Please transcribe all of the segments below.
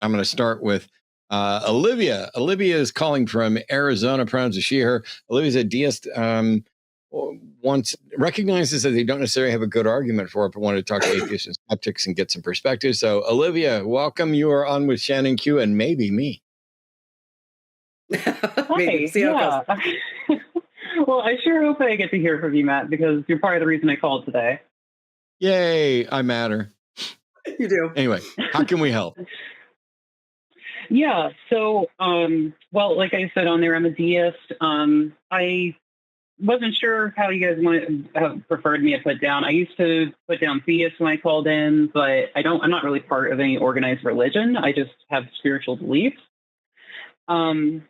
I'm going to start with Olivia. Olivia is calling from Arizona, pronouns are she, her. Olivia's a deist. Once recognizes that they don't necessarily have a good argument for it, but wanted to talk to atheists and skeptics and get some perspective. So, Olivia, welcome. You are on with Shannon Q and maybe me. Maybe. See how it goes. Well, I sure hope I get to hear from you, Matt, because you're part of the reason I called today. Yay, I matter. You do. Anyway, how can we help? Yeah, so, well, like I said on there, I'm a deist. I wasn't sure how you guys preferred me to put down. I used to put down theist when I called in, but I'm not really part of any organized religion. I just have spiritual beliefs. And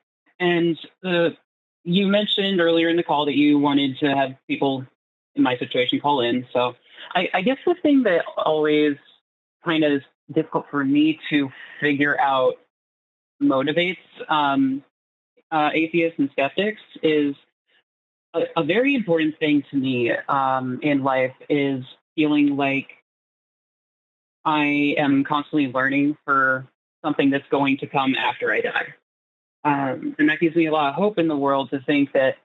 you mentioned earlier in the call that you wanted to have people in my situation call in. So I guess the thing that always kind of is difficult for me to figure out motivates atheists and skeptics is a very important thing to me in life is feeling like I am constantly learning for something that's going to come after I die. And that gives me a lot of hope in the world to think that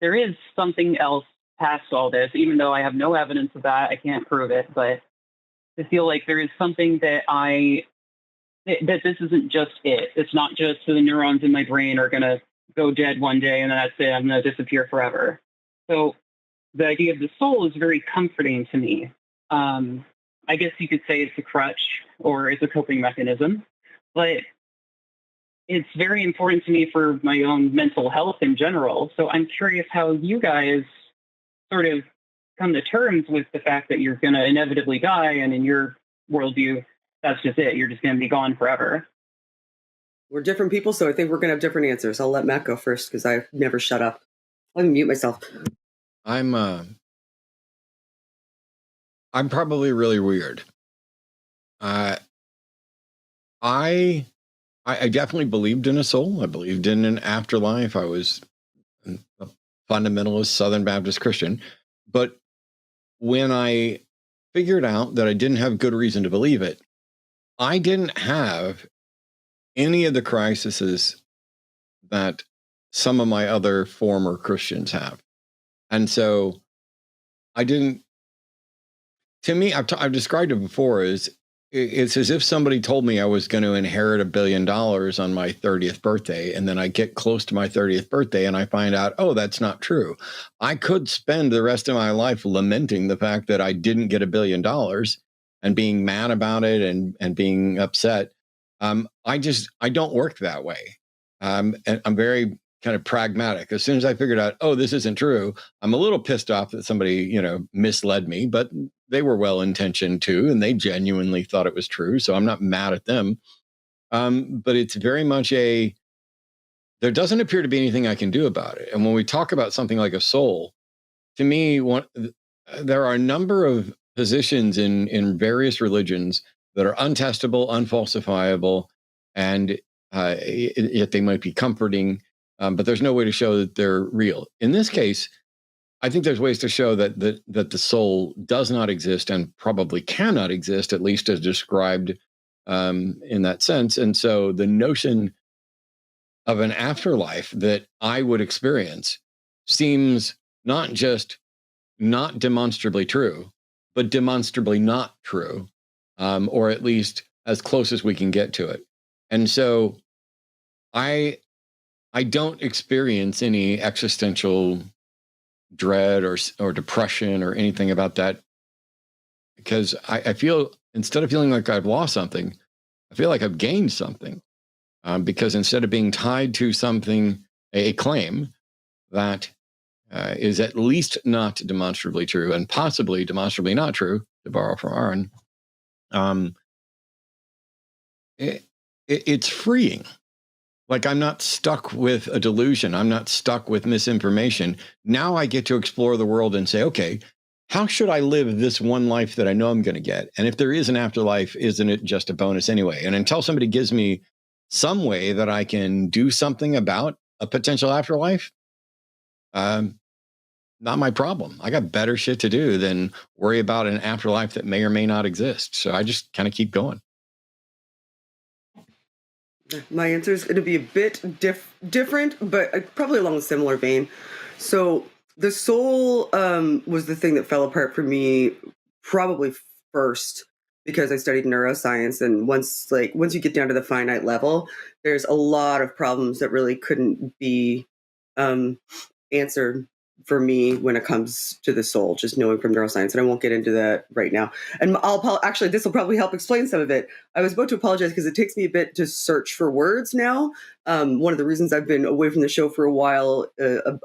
there is something else past all this, even though I have no evidence of that. I can't prove it, but to feel like there is something that that this isn't just it. It's not just the neurons in my brain are going to go dead one day and that's it. I'm going to disappear forever. So the idea of the soul is very comforting to me. I guess you could say it's a crutch or it's a coping mechanism, but it's very important to me for my own mental health in general. So I'm curious how you guys sort of come to terms with the fact that you're going to inevitably die, and in your worldview, that's just it. You're just going to be gone forever. We're different people, so I think we're going to have different answers. I'll let Matt go first because I never shut up. Let me mute myself. I'm probably really weird. I definitely believed in a soul. I believed in an afterlife. I was a fundamentalist Southern Baptist Christian. But when I figured out that I didn't have good reason to believe it, I didn't have any of the crises that some of my other former Christians have. And so I didn't, to me, I've described it before as it's as if somebody told me I was going to inherit $1 billion on my 30th birthday. And then I get close to my 30th birthday and I find out, oh, that's not true. I could spend the rest of my life lamenting the fact that I didn't get $1 billion and being mad about it and being upset. I don't work that way. And I'm very kind of pragmatic. As soon as I figured out, oh, this isn't true, I'm a little pissed off that somebody, misled me, but they were well-intentioned too, and they genuinely thought it was true. So I'm not mad at them. But it's very much there doesn't appear to be anything I can do about it. And when we talk about something like a soul, to me, there are a number of positions in various religions that are untestable, unfalsifiable, and yet they might be comforting, but there's no way to show that they're real. In this case, I think there's ways to show that the soul does not exist and probably cannot exist, at least as described in that sense. And so the notion of an afterlife that I would experience seems not just not demonstrably true, but demonstrably not true, or at least as close as we can get to it. And so I don't experience any existential dread or depression or anything about that, because I feel, instead of feeling like I've lost something, I feel like I've gained something, because instead of being tied to something, a claim that is at least not demonstrably true and possibly demonstrably not true, to borrow from Aaron, it's freeing. Like, I'm not stuck with a delusion. I'm not stuck with misinformation. Now I get to explore the world and say, okay, how should I live this one life that I know I'm going to get? And if there is an afterlife, isn't it just a bonus anyway? And until somebody gives me some way that I can do something about a potential afterlife, not my problem. I got better shit to do than worry about an afterlife that may or may not exist. So I just kind of keep going. My answer is going to be a bit different, but probably along a similar vein. So the soul was the thing that fell apart for me probably first because I studied neuroscience, and once you get down to the finite level, there's a lot of problems that really couldn't be answered for me when it comes to the soul, just knowing from neuroscience. And I won't get into that right now. And actually, this will probably help explain some of it. I was about to apologize because it takes me a bit to search for words now. One of the reasons I've been away from the show for a while,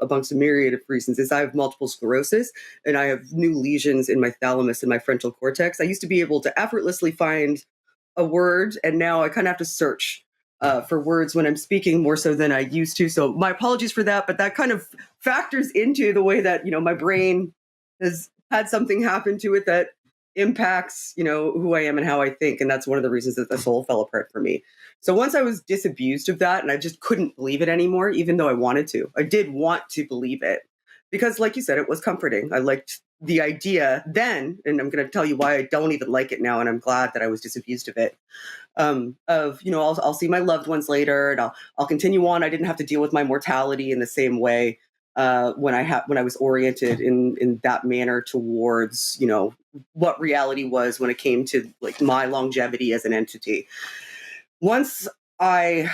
amongst a myriad of reasons, is I have multiple sclerosis and I have new lesions in my thalamus and my frontal cortex. I used to be able to effortlessly find a word, and now I kind of have to search for words when I'm speaking more so than I used to. So my apologies for that, but that kind of factors into the way that, my brain has had something happen to it that impacts, who I am and how I think. And that's one of the reasons that the soul fell apart for me. So once I was disabused of that and I just couldn't believe it anymore, even though I wanted to, I did want to believe it because, like you said, it was comforting. I liked the idea then, and I'm going to tell you why I don't even like it now. And I'm glad that I was disabused of it. I'll see my loved ones later, and I'll continue on. I didn't have to deal with my mortality in the same way when I was oriented in that manner towards what reality was when it came to like my longevity as an entity. Once I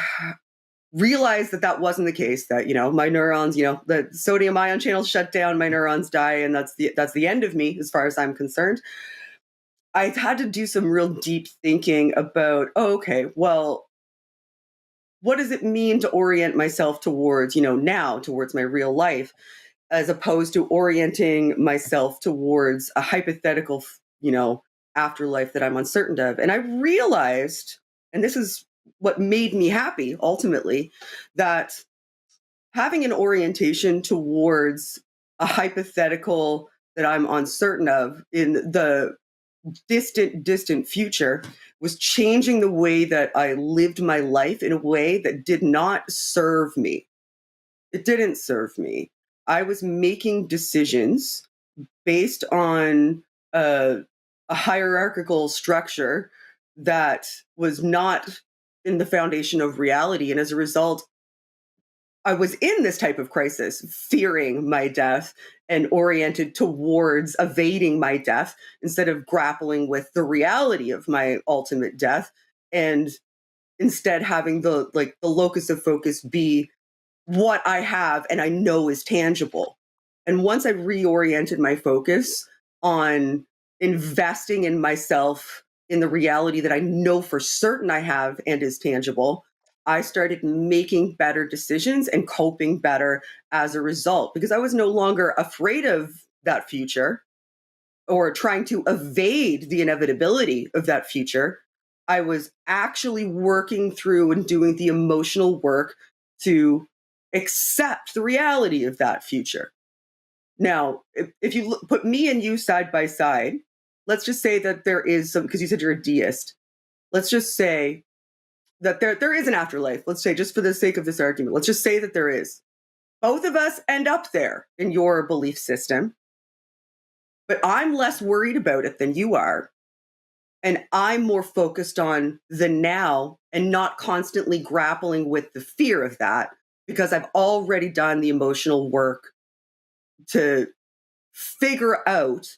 realized that wasn't the case, that my neurons, the sodium ion channels shut down, my neurons die, and that's the end of me as far as I'm concerned. I had to do some real deep thinking about, okay, well, what does it mean to orient myself towards, now towards my real life, as opposed to orienting myself towards a hypothetical, afterlife that I'm uncertain of. And I realized, and this is what made me happy ultimately, that having an orientation towards a hypothetical that I'm uncertain of in the distant future was changing the way that I lived my life in a way that did not serve me. It didn't serve me. I was making decisions based on a hierarchical structure that was not in the foundation of reality. And as a result, I was in this type of crisis, fearing my death and oriented towards evading my death instead of grappling with the reality of my ultimate death, and instead having the locus of focus be what I have and I know is tangible. And once I reoriented my focus on investing in myself, in the reality that I know for certain I have and is tangible, I started making better decisions and coping better as a result, because I was no longer afraid of that future or trying to evade the inevitability of that future. I was actually working through and doing the emotional work to accept the reality of that future. Now, if you put me and you side by side, let's just say that there is some, because you said you're a deist. Let's just say that there is an afterlife. Let's say, just for the sake of this argument, let's just say that there is. Both of us end up there in your belief system, but I'm less worried about it than you are. And I'm more focused on the now and not constantly grappling with the fear of that, because I've already done the emotional work to figure out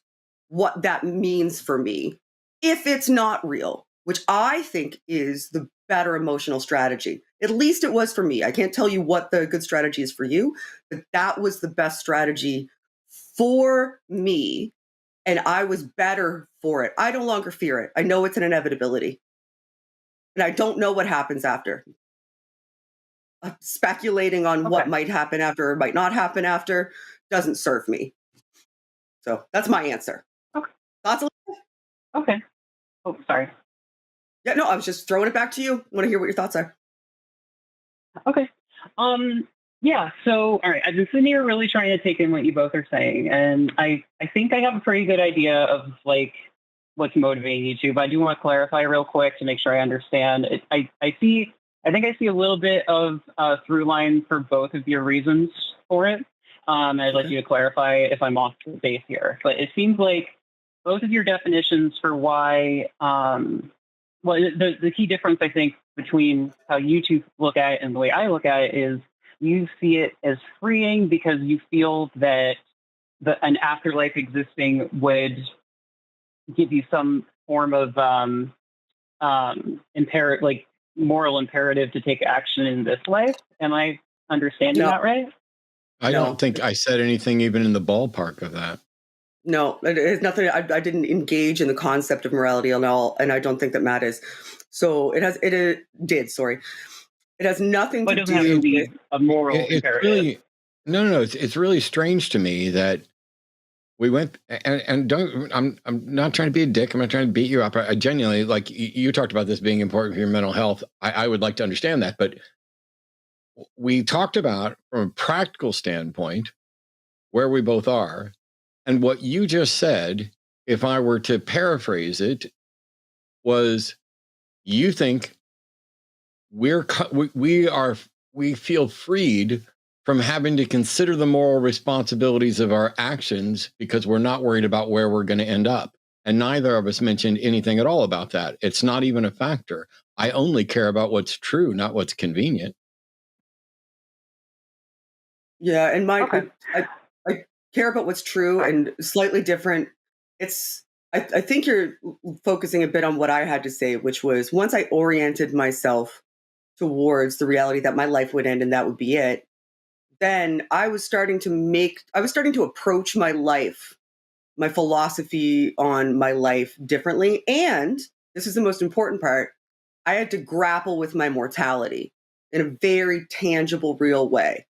what that means for me if it's not real, which I think is the better emotional strategy. At least it was for me. I can't tell you what the good strategy is for you, but that was the best strategy for me. And I was better for it. I no longer fear it. I know it's an inevitability. And I don't know what happens after. Speculating on what might happen after or might not happen after doesn't serve me. So that's my answer. Okay. Thoughts? Okay. Oh, sorry. Yeah, no, I was just throwing it back to you. I want to hear what your thoughts are. Okay. Yeah, so all right, I've been sitting here really trying to take in what you both are saying, and I think I have a pretty good idea of like what's motivating you two, but I do want to clarify real quick to make sure I understand. I think I see a little bit of a through line for both of your reasons for it. I'd like you to clarify if I'm off the base here, but it seems like both of your definitions for why, well, the key difference I think between how you two look at it and the way I look at it is you see it as freeing because you feel that an afterlife existing would give you some form of like moral imperative to take action in this life. Am I understanding that right? I don't think I said anything even in the ballpark of that. No, it has nothing. I didn't engage in the concept of morality at all, and I don't think that Matt is. So it did. Sorry, it has nothing to do with a moral imperative. Really, no. It's really strange to me that we went and don't. I'm not trying to be a dick. I'm not trying to beat you up. I genuinely, like, you talked about this being important for your mental health. I would like to understand that, but we talked about from a practical standpoint where we both are. And what you just said, if I were to paraphrase it, was you think we feel freed from having to consider the moral responsibilities of our actions because we're not worried about where we're going to end up. And neither of us mentioned anything at all about that. It's not even a factor. I only care about what's true, not what's convenient. Yeah, and I care about what's true and slightly different. I think you're focusing a bit on what I had to say, which was once I oriented myself towards the reality that my life would end and that would be it, then I was starting to approach my life, my philosophy on my life differently. And this is the most important part. I had to grapple with my mortality in a very tangible, real way.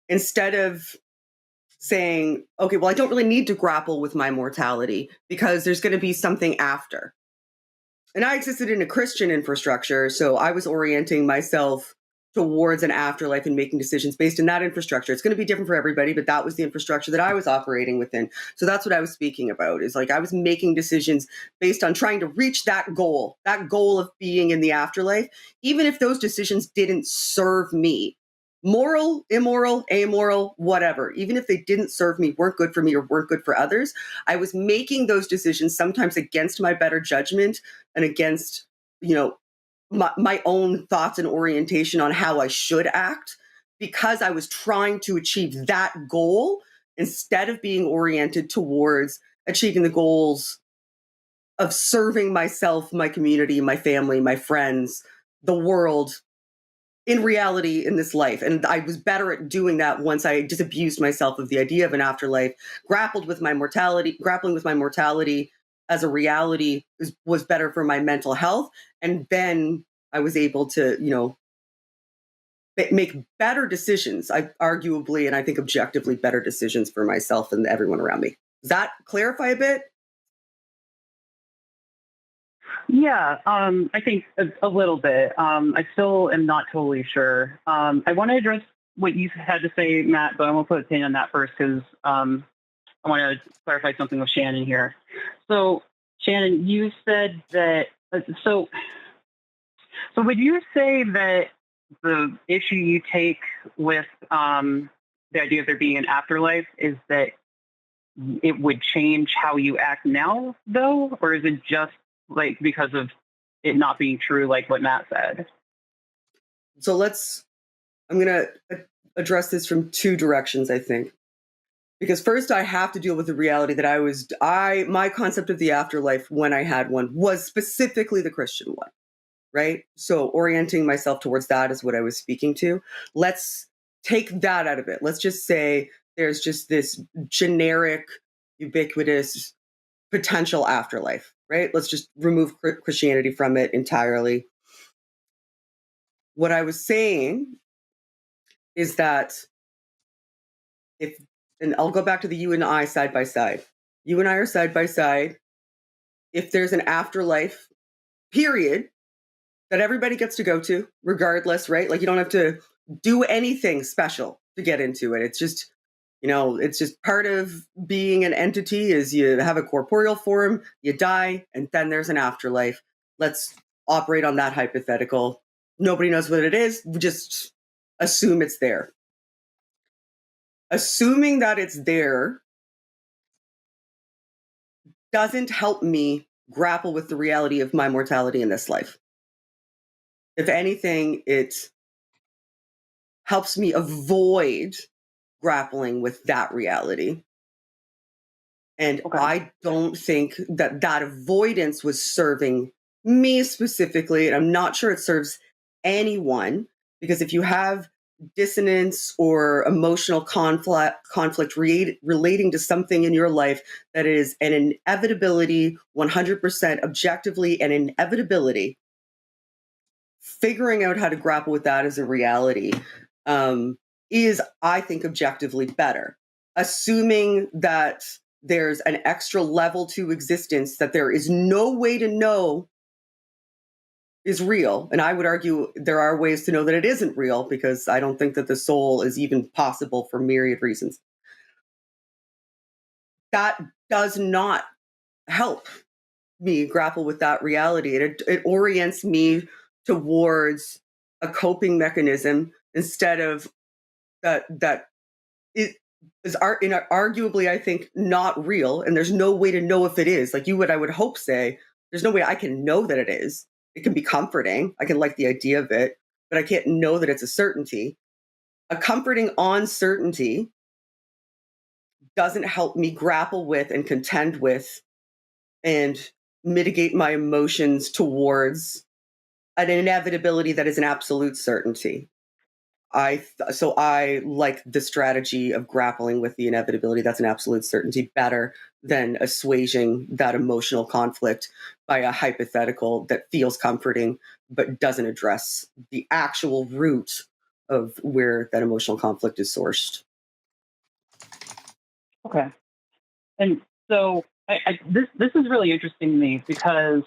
Instead of saying, okay, well, I don't really need to grapple with my mortality because there's going to be something after. And I existed in a Christian infrastructure, so I was orienting myself towards an afterlife and making decisions based in that infrastructure. It's going to be different for everybody, but that was the infrastructure that I was operating within. So that's what I was speaking about, is like I was making decisions based on trying to reach that goal of being in the afterlife, even if those decisions didn't serve me. Moral, immoral, amoral, whatever. Even if they didn't serve me, weren't good for me, or weren't good for others, I was making those decisions sometimes against my better judgment and against, my own thoughts and orientation on how I should act, because I was trying to achieve that goal instead of being oriented towards achieving the goals of serving myself, my community, my family, my friends, the world, in reality, in this life. And I was better at doing that once I disabused myself of the idea of an afterlife, grappling with my mortality as a reality was better for my mental health. And then I was able to, make better decisions, arguably, and I think objectively better decisions for myself and everyone around me. Does that clarify a bit? Yeah, I think a little bit. I still am not totally sure. I want to address what you had to say, Matt, but I'm going to put a pin on that first because I want to clarify something with Shannon here. So, Shannon, you said that, so would you say that the issue you take with the idea of there being an afterlife is that it would change how you act now, though? Or is it just like because of it not being true, like what Matt said? So I'm going to address this from two directions, I think. Because first I have to deal with the reality that my concept of the afterlife when I had one was specifically the Christian one, right? So orienting myself towards that is what I was speaking to. Let's take that out of it. Let's just say there's just this generic, ubiquitous potential afterlife, right? Let's just remove Christianity from it entirely. What I was saying is that and I'll go back to the you and I side by side. You and I are side by side. If there's an afterlife, period, that everybody gets to go to, regardless, right? Like you don't have to do anything special to get into it. It's just, it's just part of being an entity is you have a corporeal form, you die, and then there's an afterlife. Let's operate on that hypothetical. Nobody knows what it is. We just assume it's there. Assuming that it's there doesn't help me grapple with the reality of my mortality in this life. If anything, it helps me avoid grappling with that reality. And Okay. I don't think that that avoidance was serving me specifically. And I'm not sure it serves anyone, because if you have dissonance or emotional conflict relating to something in your life that is an inevitability, 100% objectively an inevitability, figuring out how to grapple with that as a reality is, I think, objectively better. Assuming that there's an extra level to existence that there is no way to know is real. And I would argue there are ways to know that it isn't real, because I don't think that the soul is even possible for myriad reasons. That does not help me grapple with that reality. It orients me towards a coping mechanism instead of that it is arguably, I think, not real, and there's no way to know if it is. Like I would hope say, there's no way I can know that it is. It can be comforting. I can like the idea of it, but I can't know that it's a certainty. A comforting uncertainty doesn't help me grapple with and contend with and mitigate my emotions towards an inevitability that is an absolute certainty. So I like the strategy of grappling with the inevitability that's an absolute certainty better than assuaging that emotional conflict by a hypothetical that feels comforting but doesn't address the actual root of where that emotional conflict is sourced. Okay. And so this is really interesting to me, because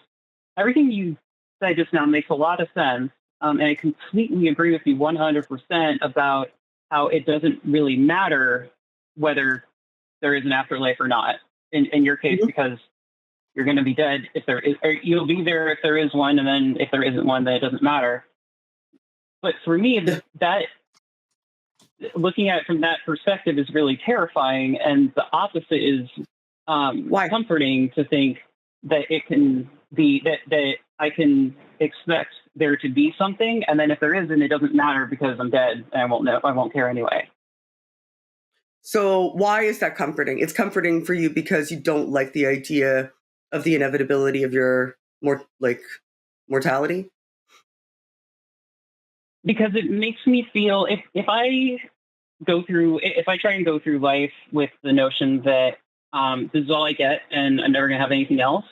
everything you said just now makes a lot of sense. And I completely agree with you 100% about how it doesn't really matter whether there is an afterlife or not. In your case, because you're going to be dead if there is, or you'll be there if there is one, and then if there isn't one, then it doesn't matter. But for me, that looking at it from that perspective is really terrifying, and the opposite is comforting to think that it can be that I can expect there to be something, and then if there isn't, it doesn't matter because I'm dead and I won't care anyway. So why is that comforting? It's comforting for you because you don't like the idea of the inevitability of your mortality? Because it makes me feel, if I try and go through life with the notion that this is all I get and I'm never going to have anything else,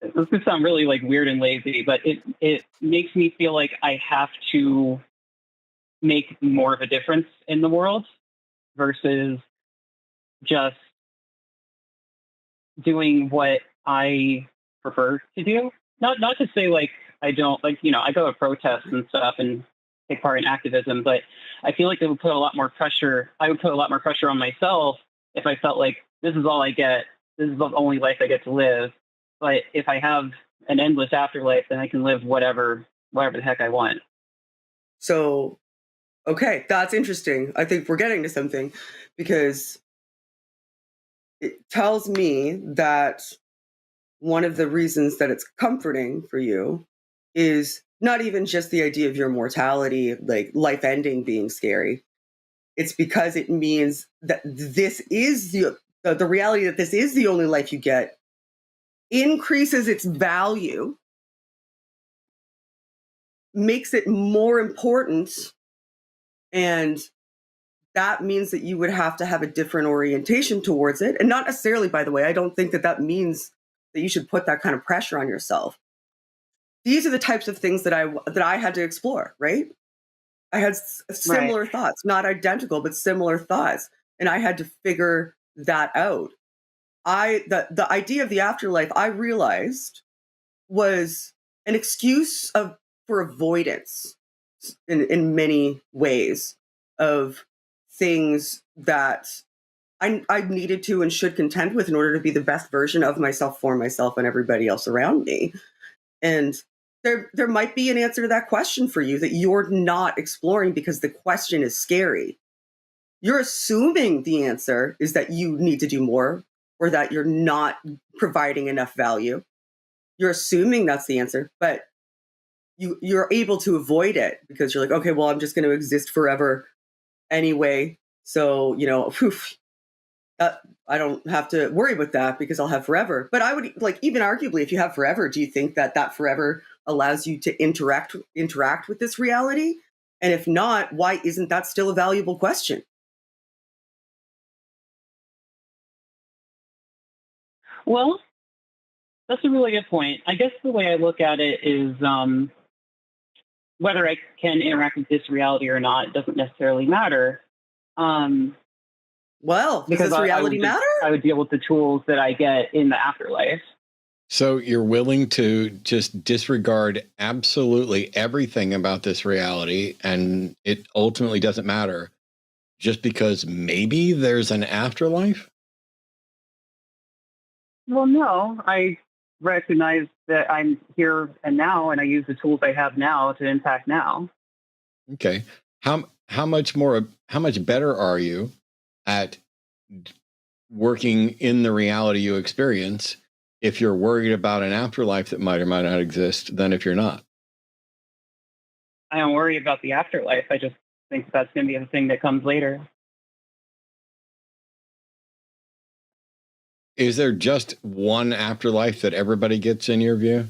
this could sound really like weird and lazy, but it makes me feel like I have to make more of a difference in the world versus just doing what I prefer to do. Not to say like I don't I go to protests and stuff and take part in activism, but I feel like it would put a lot more pressure. I would put a lot more pressure on myself if I felt like this is all I get. This is the only life I get to live. But if I have an endless afterlife, then I can live whatever the heck I want. So, okay, that's interesting. I think we're getting to something, because it tells me that one of the reasons that it's comforting for you is not even just the idea of your mortality, like life ending being scary. It's because it means that this is the reality that this is the only life you get increases its value, makes it more important, and that means that you would have to have a different orientation towards it. And not necessarily, by the way, I don't think that means that you should put that kind of pressure on yourself. These are the types of things that I had to explore, right? I had similar thoughts, not identical, but similar thoughts. And I had to figure that out. The idea of the afterlife, I realized, was an excuse for avoidance in many ways of things that I needed to and should contend with in order to be the best version of myself for myself and everybody else around me. And there might be an answer to that question for you that you're not exploring because the question is scary. You're assuming the answer is that you need to do more or that you're not providing enough value. you're assuming that's the answer, but you're able to avoid it because you're like, okay, well, I'm just going to exist forever anyway. So, I don't have to worry about that because I'll have forever. But I would like, even arguably, if you have forever, do you think that forever allows you to interact with this reality? And if not, why isn't that still a valuable question? Well, that's a really good point. I guess the way I look at it is whether I can interact with this reality or not doesn't necessarily matter. Well, does this reality matter? I would deal with the tools that I get in the afterlife. So you're willing to just disregard absolutely everything about this reality, and it ultimately doesn't matter just because maybe there's an afterlife? Well, no, I recognize that I'm here and now, and I use the tools I have now to impact now. Okay. How much better are you at working in the reality you experience if you're worried about an afterlife that might or might not exist than if you're not? I don't worry about the afterlife. I just think that's going to be the thing that comes later. Is there just one afterlife that everybody gets in your view?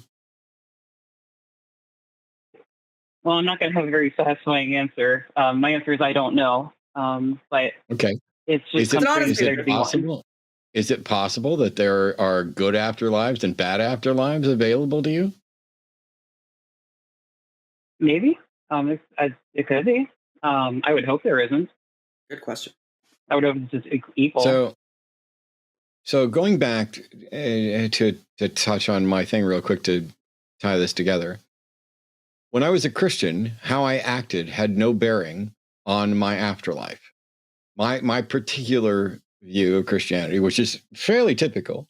Well, I'm not going to have a very satisfying answer. My answer is I don't know. But okay, it's just possible? Is it possible that there are good afterlives and bad afterlives available to you? Maybe. It could be. I would hope there isn't. Good question. I would hope it's just equal. So going back to touch on my thing real quick to tie this together. When I was a Christian, how I acted had no bearing on my afterlife. My particular view of Christianity, which is fairly typical,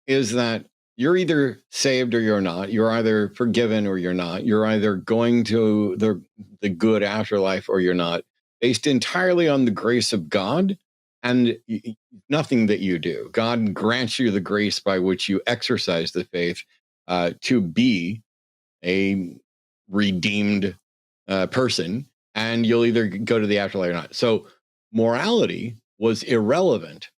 is that you're either saved or you're not. You're either forgiven or you're not. You're either going to the good afterlife or you're not, based entirely on the grace of God and nothing that you do. God grants you the grace by which you exercise the faith to be a redeemed person, and you'll either go to the afterlife or not. So morality was irrelevant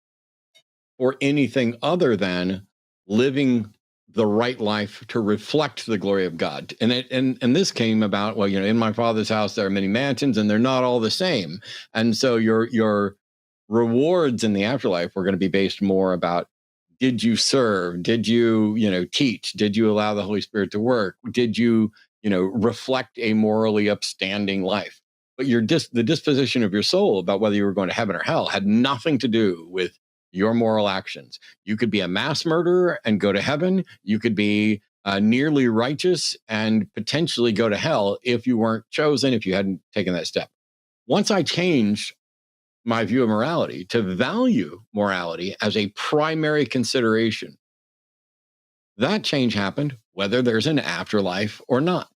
for anything other than living the right life to reflect the glory of God. And this came about, well, in my Father's house there are many mansions, and they're not all the same. And so your rewards in the afterlife were going to be based more about, did you serve? Did you, teach? Did you allow the Holy Spirit to work? Did you, reflect a morally upstanding life? But the disposition of your soul about whether you were going to heaven or hell had nothing to do with your moral actions. You could be a mass murderer and go to heaven. You could be nearly righteous and potentially go to hell if you weren't chosen, if you hadn't taken that step. Once I changed my view of morality to value morality as a primary consideration, that change happened whether there's an afterlife or not.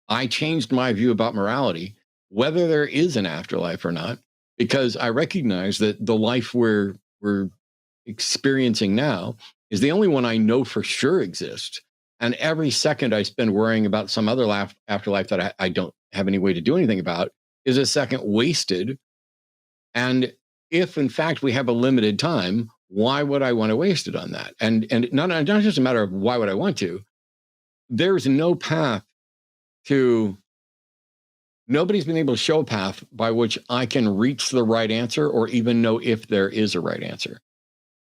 I changed my view about morality, whether there is an afterlife or not, because I recognize that the life we're experiencing now is the only one I know for sure exists. And every second I spend worrying about some other afterlife that I don't have any way to do anything about is a second wasted. And if, in fact, we have a limited time, why would I want to waste it on that? And not just a matter of why would I want to. There's no path to, nobody's been able to show a path by which I can reach the right answer or even know if there is a right answer.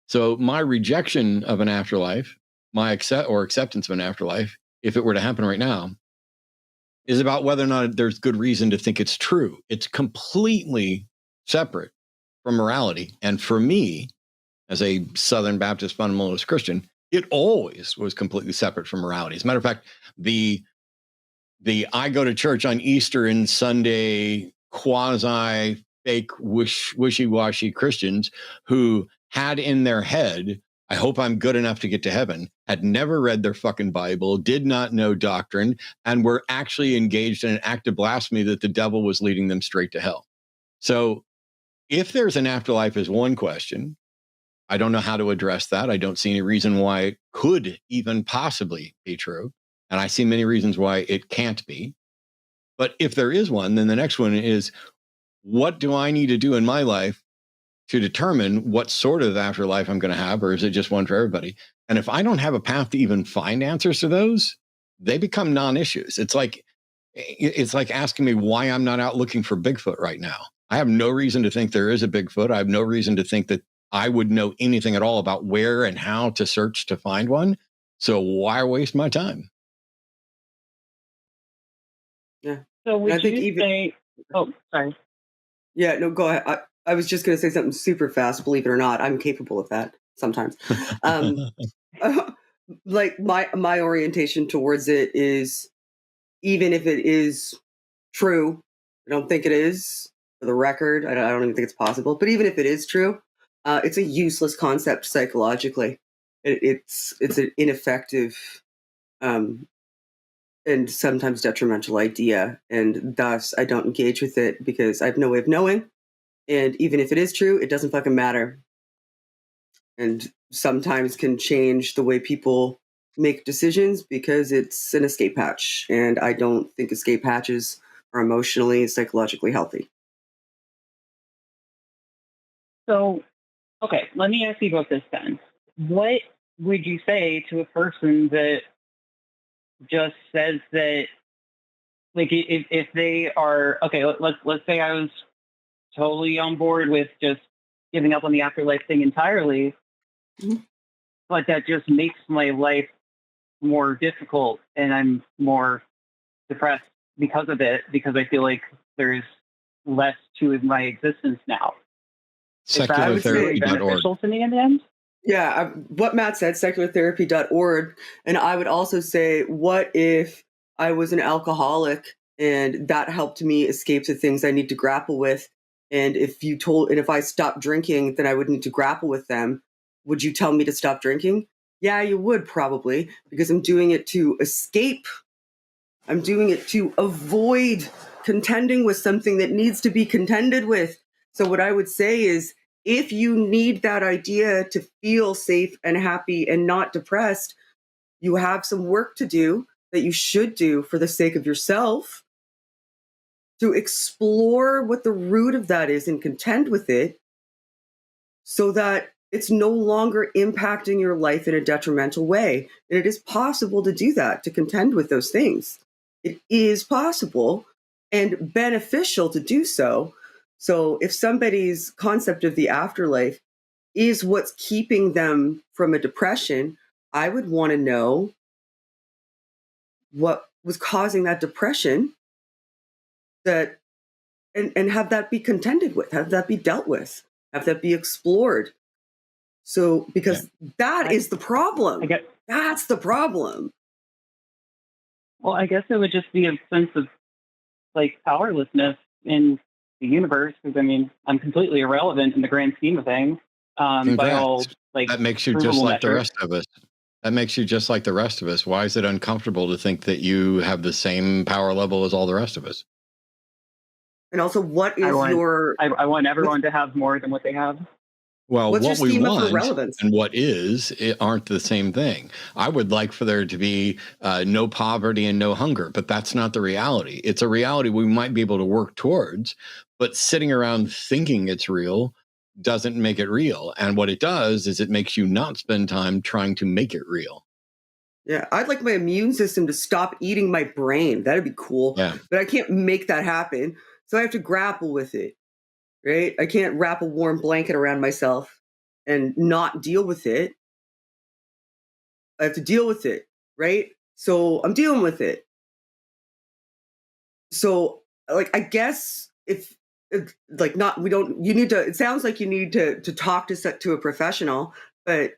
So my rejection of an afterlife, my acceptance of an afterlife, if it were to happen right now, is about whether or not there's good reason to think it's true. It's completely separate from morality. And for me, as a Southern Baptist fundamentalist Christian, it always was completely separate from morality. As a matter of fact, the I go to church on Easter and Sunday quasi fake wishy-washy Christians who had in their head, I hope I'm good enough to get to heaven, had never read their fucking Bible, did not know doctrine, and were actually engaged in an act of blasphemy that the devil was leading them straight to hell. So if there's an afterlife is one question, I don't know how to address that. I don't see any reason why it could even possibly be true. And I see many reasons why it can't be. But if there is one, then the next one is, what do I need to do in my life to determine what sort of afterlife I'm going to have, or is it just one for everybody? And if I don't have a path to even find answers to those, they become non-issues. It's like asking me why I'm not out looking for Bigfoot right now. I have no reason to think there is a Bigfoot. I have no reason to think that I would know anything at all about where and how to search to find one. So why waste my time? Yeah. So would you say? Oh, sorry. Yeah, no, go ahead. I was just going to say something super fast. Believe it or not, I'm capable of that sometimes. Like my orientation towards it is, even if it is true, I don't think it is. For the record, I don't even think it's possible. But even if it is true, it's a useless concept psychologically. It's an ineffective and sometimes detrimental idea, and thus I don't engage with it because I have no way of knowing. And even if it is true, it doesn't fucking matter. And sometimes can change the way people make decisions because it's an escape hatch. And I don't think escape hatches are emotionally, psychologically healthy. So, okay, let me ask you about this then. What would you say to a person that just says that, like, if they are, okay, let's say I was totally on board with just giving up on the afterlife thing entirely, but that just makes my life more difficult and I'm more depressed because of it, because I feel like there's less to my existence now. Seculartherapy.org. Beneficial to me in the end? Yeah, what Matt said, seculartherapy.org. And I would also say, what if I was an alcoholic and that helped me escape the things I need to grapple with? And if I stopped drinking, then I would need to grapple with them. Would you tell me to stop drinking? Yeah, you would probably, because I'm doing it to escape. I'm doing it to avoid contending with something that needs to be contended with. So what I would say is, if you need that idea to feel safe and happy and not depressed, you have some work to do that you should do for the sake of yourself to explore what the root of that is and contend with it so that it's no longer impacting your life in a detrimental way. And it is possible to do that, to contend with those things. It is possible and beneficial to do so. So if somebody's concept of the afterlife is what's keeping them from a depression, I would want to know what was causing that depression, and have that be contended with, have that be dealt with, have that be explored. So, because that is the problem. That's the problem. Well, I guess it would just be a sense of, like, powerlessness in the universe, because, I mean, I'm completely irrelevant in the grand scheme of things. By all, like, that makes you just like the rest of us. That makes you just like the rest of us. Why is it uncomfortable to think that you have the same power level as all the rest of us? And also, what is I want everyone to have more than what they have. Well, what we want and what is aren't the same thing. I would like for there to be no poverty and no hunger, but that's not the reality. It's a reality we might be able to work towards, but sitting around thinking it's real doesn't make it real. And what it does is it makes you not spend time trying to make it real. Yeah, I'd like my immune system to stop eating my brain. That'd be cool. Yeah. But I can't make that happen. So I have to grapple with it. Right? I can't wrap a warm blanket around myself and not deal with it. I have to deal with it, right? So I'm dealing with it. So, like, I guess it sounds like you need to talk to a professional, but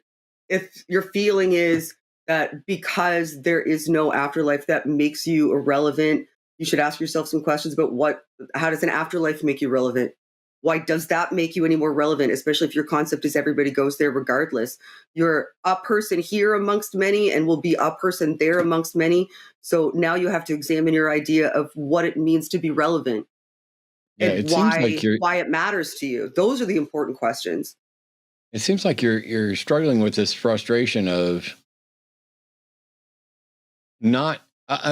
if your feeling is that because there is no afterlife that makes you irrelevant, you should ask yourself some questions about how does an afterlife make you relevant? Why does that make you any more relevant, especially if your concept is everybody goes there regardless? You're a person here amongst many and will be a person there amongst many. So now you have to examine your idea of what it means to be relevant and why it matters to you. Those are the important questions. It seems like you're struggling with this frustration of not.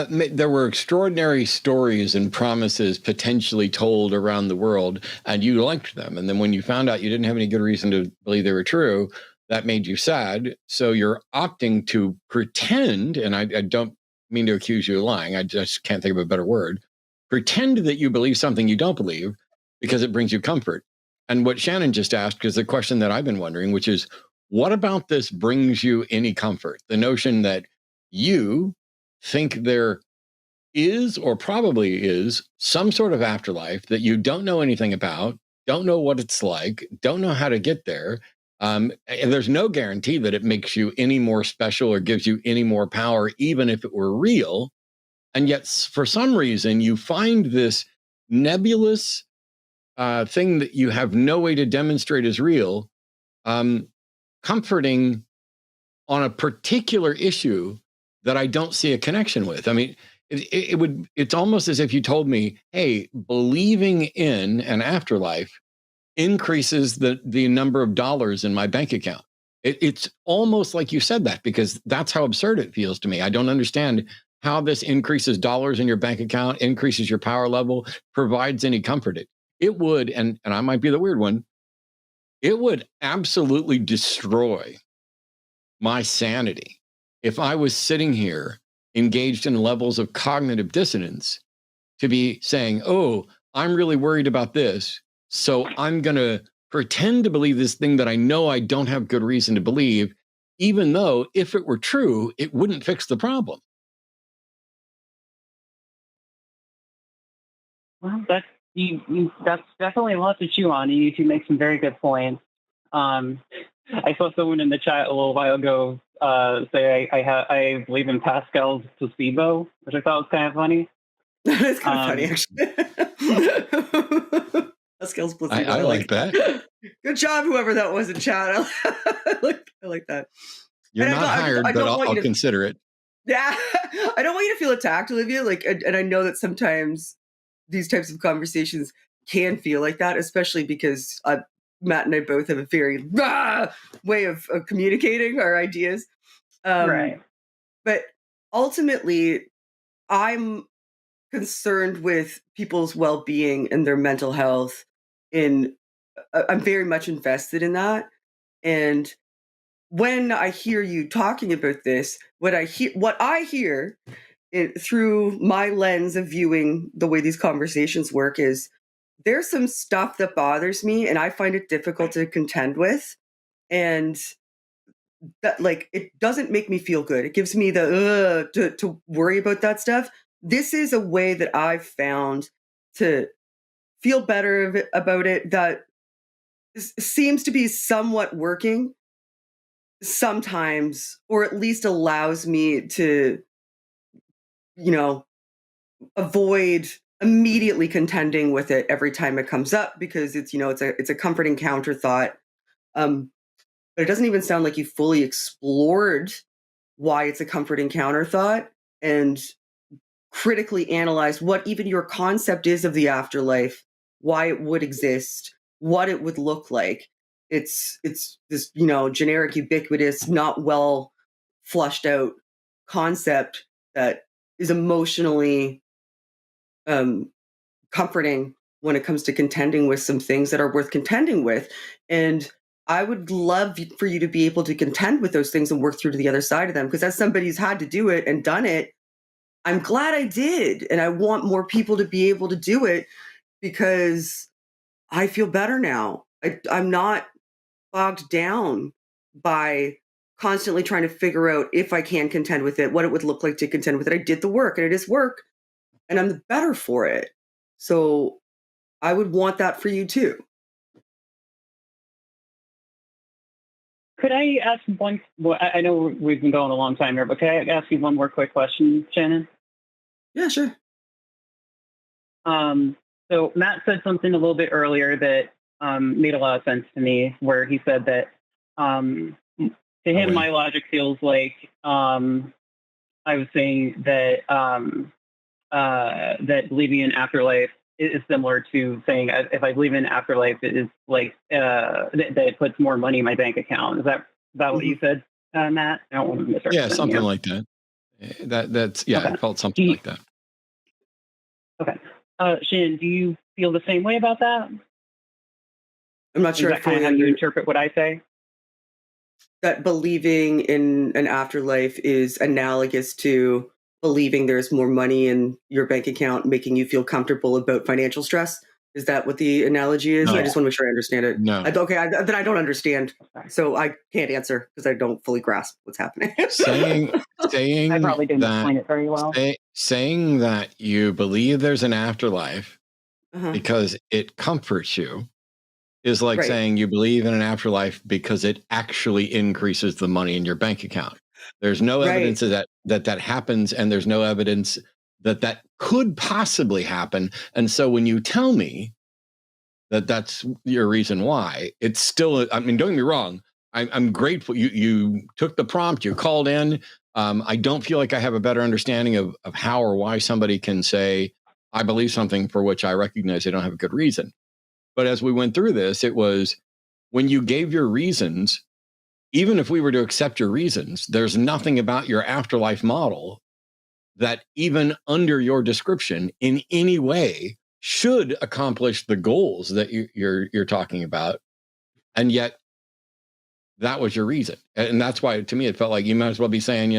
There were extraordinary stories and promises potentially told around the world, and you liked them. And then when you found out you didn't have any good reason to believe they were true, that made you sad. So you're opting to pretend, and I don't mean to accuse you of lying. I just can't think of a better word. Pretend that you believe something you don't believe because it brings you comfort. And what Shannon just asked is the question that I've been wondering, which is, what about this brings you any comfort? The notion that you think there is, or probably is, some sort of afterlife that you don't know anything about, don't know what it's like, don't know how to get there. And there's no guarantee that it makes you any more special or gives you any more power, even if it were real. And yet, for some reason, you find this nebulous thing that you have no way to demonstrate as real, comforting on a particular issue that I don't see a connection with. I mean, it's almost as if you told me, hey, believing in an afterlife increases the number of dollars in my bank account. It's almost like you said that, because that's how absurd it feels to me. I don't understand how this increases dollars in your bank account, increases your power level, provides any comfort. It would, and I might be the weird one, it would absolutely destroy my sanity if I was sitting here engaged in levels of cognitive dissonance to be saying, oh, I'm really worried about this, so I'm going to pretend to believe this thing that I know I don't have good reason to believe, even though if it were true, it wouldn't fix the problem. Well, that's definitely a lot to chew on. You two make some very good points. I saw someone in the chat a little while ago say I believe in Pascal's placebo, which I thought was kind of funny. It's kind of funny, actually. Pascal's placebo. I like that. Good job, whoever that was in chat. I like that. You're not hired, but I'll consider it. Yeah, I don't want you to feel attacked, Olivia. And I know that sometimes these types of conversations can feel like that, especially because Matt and I both have a very way of communicating our ideas. Right. But ultimately, I'm concerned with people's well-being and their mental health. I'm very much invested in that. And when I hear you talking about this, what I hear through my lens of viewing the way these conversations work is there's some stuff that bothers me and I find it difficult to contend with. And that, like, it doesn't make me feel good. It gives me the to worry about that stuff. This is a way that I've found to feel better about it that seems to be somewhat working sometimes, or at least allows me to, avoid immediately contending with it every time it comes up, because it's a comforting counter thought. But it doesn't even sound like you fully explored why it's a comforting counter thought and critically analyze what even your concept is of the afterlife, why it would exist, what it would look like. It's this, generic, ubiquitous, not well flushed out concept that is emotionally comforting when it comes to contending with some things that are worth contending with. And I would love for you to be able to contend with those things and work through to the other side of them, because as somebody who's had to do it and done it, I'm glad I did. And I want more people to be able to do it, because I feel better now. I'm not bogged down by constantly trying to figure out if I can contend with it, what it would look like to contend with it. I did the work, and it is work, and I'm the better for it. So I would want that for you too. Could I ask one? Well, I know we've been going a long time here, but could I ask you one more quick question, Shannon? Yeah, sure. So Matt said something a little bit earlier that made a lot of sense to me, where he said that to him, my logic feels like I was saying that that believing in afterlife is similar to saying if I believe in afterlife, it is like that it puts more money in my bank account. Is that what you said, Matt? I don't want to misrepresent Yeah, something you. like that. That's Okay. It felt something like that. Okay. Shannon, do you feel the same way about that? I'm not Is sure that kind of how you interpret what I say? that believing in an afterlife is analogous to believing there's more money in your bank account, making you feel comfortable about financial stress. Is that what the analogy is? No. I just want to make sure I understand it. No. Then I don't understand, so I can't answer because I don't fully grasp what's happening. saying I probably didn't explain it very well. Saying that you believe there's an afterlife because it comforts you is like saying you believe in an afterlife because it actually increases the money in your bank account. There's no evidence of that happens, and there's no evidence that could possibly happen. And so when you tell me that that's your reason why, it's still, I mean, don't get me wrong, I'm grateful you took the prompt, you called in. I don't feel like I have a better understanding of how or why somebody can say, I believe something for which I recognize they don't have a good reason. But as we went through this, it was when you gave your reasons, even if we were to accept your reasons, there's nothing about your afterlife model that even under your description in any way should accomplish the goals that you're talking about. And yet that was your reason. And that's why, to me, it felt like you might as well be saying,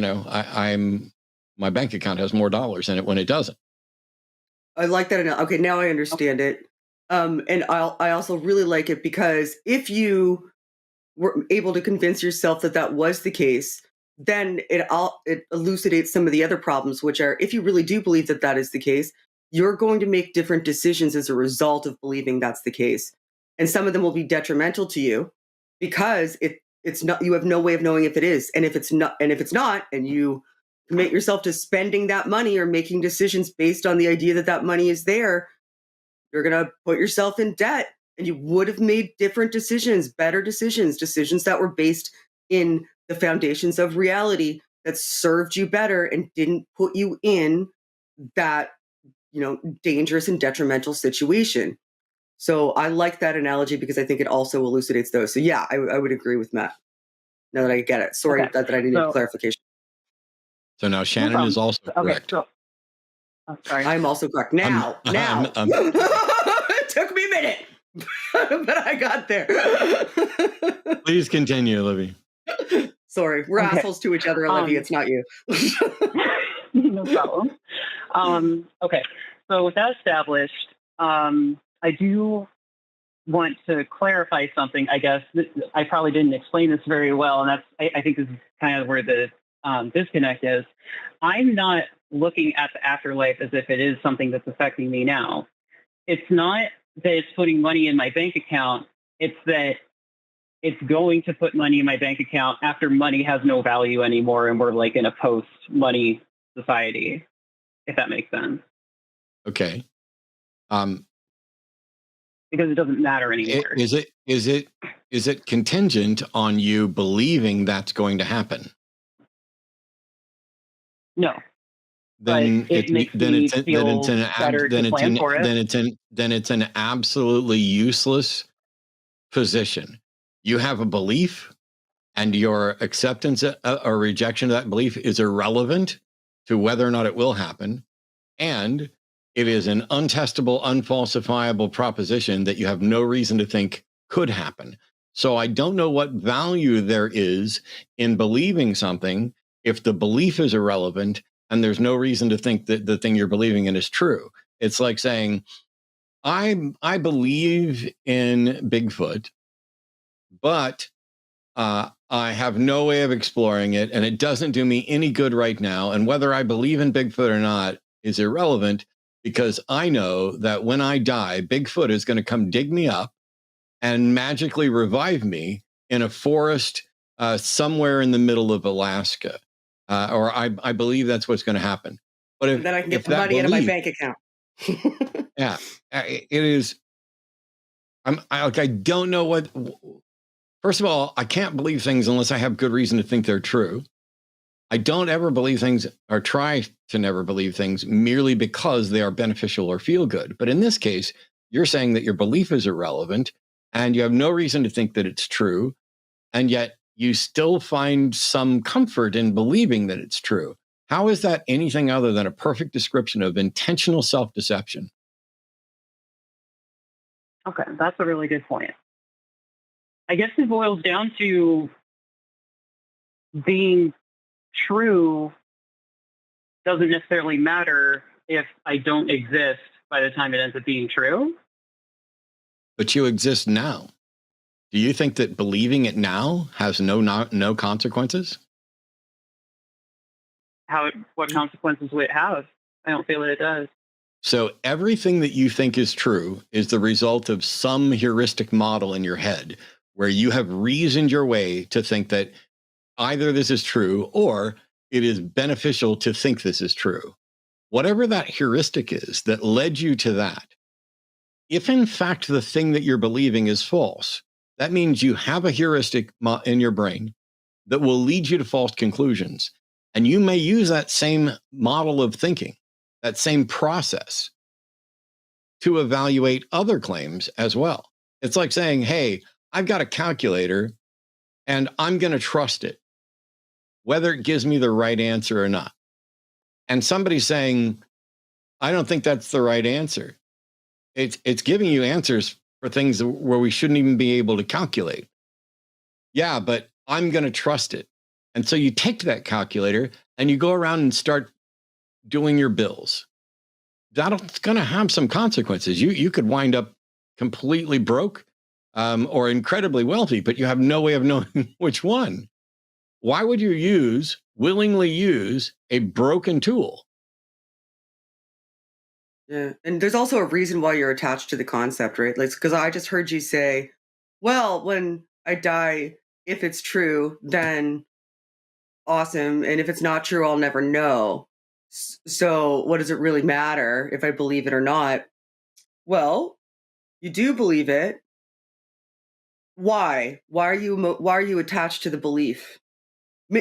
my bank account has more dollars in it when it doesn't. I like that. Okay, now I understand it. And I also really like it because if you were able to convince yourself that was the case, then it elucidates some of the other problems, which are, if you really do believe that is the case, you're going to make different decisions as a result of believing that's the case. And some of them will be detrimental to you because it's not, you have no way of knowing if it is. And if it's not, and you commit yourself to spending that money or making decisions based on the idea that money is there, you're going to put yourself in debt. And you would have made different decisions, better decisions that were based in the foundations of reality that served you better and didn't put you in that, dangerous and detrimental situation. So I like that analogy because I think it also elucidates those. So yeah, I would agree with Matt. Now that I get it. Sorry that I needed clarification. So now Shannon is also correct. Okay, sorry. I'm also correct. Now. It took me a minute. But I got there. Please continue, Olivia. Sorry, we're assholes to each other, Olivia. It's not you. No problem. Okay, so with that established, I do want to clarify something. I guess I probably didn't explain this very well, and I think this is kind of where the disconnect is. I'm not looking at the afterlife as if it is something that's affecting me now. It's not that it's putting money in my bank account. It's that it's going to put money in my bank account after money has no value anymore and we're like in a post-money society, if that makes sense. Okay. Because it doesn't matter anymore. Is it contingent on you believing that's going to happen? No. Then it's an absolutely useless position. You have a belief, and your acceptance or rejection of that belief is irrelevant to whether or not it will happen, and it is an untestable, unfalsifiable proposition that you have no reason to think could happen. So I don't know what value there is in believing something if the belief is irrelevant and there's no reason to think that the thing you're believing in is true. It's like saying, I believe in Bigfoot, but I have no way of exploring it, and it doesn't do me any good right now. And whether I believe in Bigfoot or not is irrelevant, because I know that when I die, Bigfoot is going to come dig me up and magically revive me in a forest somewhere in the middle of Alaska. Or I believe that's what's going to happen. But then I can get the money out of my bank account. Yeah, it is. I don't know what. First of all, I can't believe things unless I have good reason to think they're true. I don't ever believe things or try to never believe things merely because they are beneficial or feel good. But in this case, you're saying that your belief is irrelevant and you have no reason to think that it's true. And yet you still find some comfort in believing that it's true. How is that anything other than a perfect description of intentional self-deception? Okay, that's a really good point. I guess it boils down to being true doesn't necessarily matter if I don't exist by the time it ends up being true. But you exist now. Do you think that believing it now has no consequences? What consequences would it have? I don't feel that it does. So everything that you think is true is the result of some heuristic model in your head where you have reasoned your way to think that either this is true or it is beneficial to think this is true. Whatever that heuristic is that led you to that, if in fact the thing that you're believing is false, that means you have a heuristic in your brain that will lead you to false conclusions. And you may use that same model of thinking, that same process, to evaluate other claims as well. It's like saying, hey, I've got a calculator and I'm going to trust it, whether it gives me the right answer or not. And somebody's saying, I don't think that's the right answer. It's giving you answers for things where we shouldn't even be able to calculate. Yeah, but I'm going to trust it. And so you take that calculator and you go around and start doing your bills. That's going to have some consequences. You could wind up completely broke or incredibly wealthy, but you have no way of knowing which one. Why would you willingly use a broken tool? Yeah. And there's also a reason why you're attached to the concept, right? Like, because I just heard you say, well, when I die, if it's true, then awesome. And if it's not true, I'll never know. So what does it really matter if I believe it or not? Well, you do believe it. Why? Why are you attached to the belief?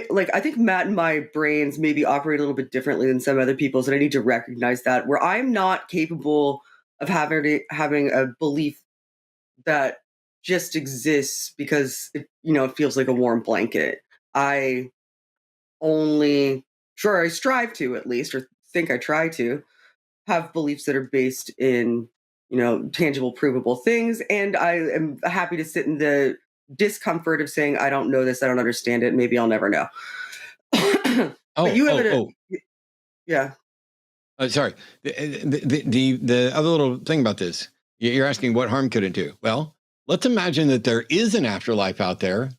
Like, I think Matt and my brains maybe operate a little bit differently than some other people's, and I need to recognize that, where I'm not capable of having a belief that just exists because it feels like a warm blanket. I strive to, at least, or think I try to have beliefs that are based in tangible, provable things, and I am happy to sit in the discomfort of saying I don't know this, I don't understand it, maybe I'll never know. But you have yeah. Sorry. The other little thing about this, you're asking what harm could it do? Well, let's imagine that there is an afterlife out there,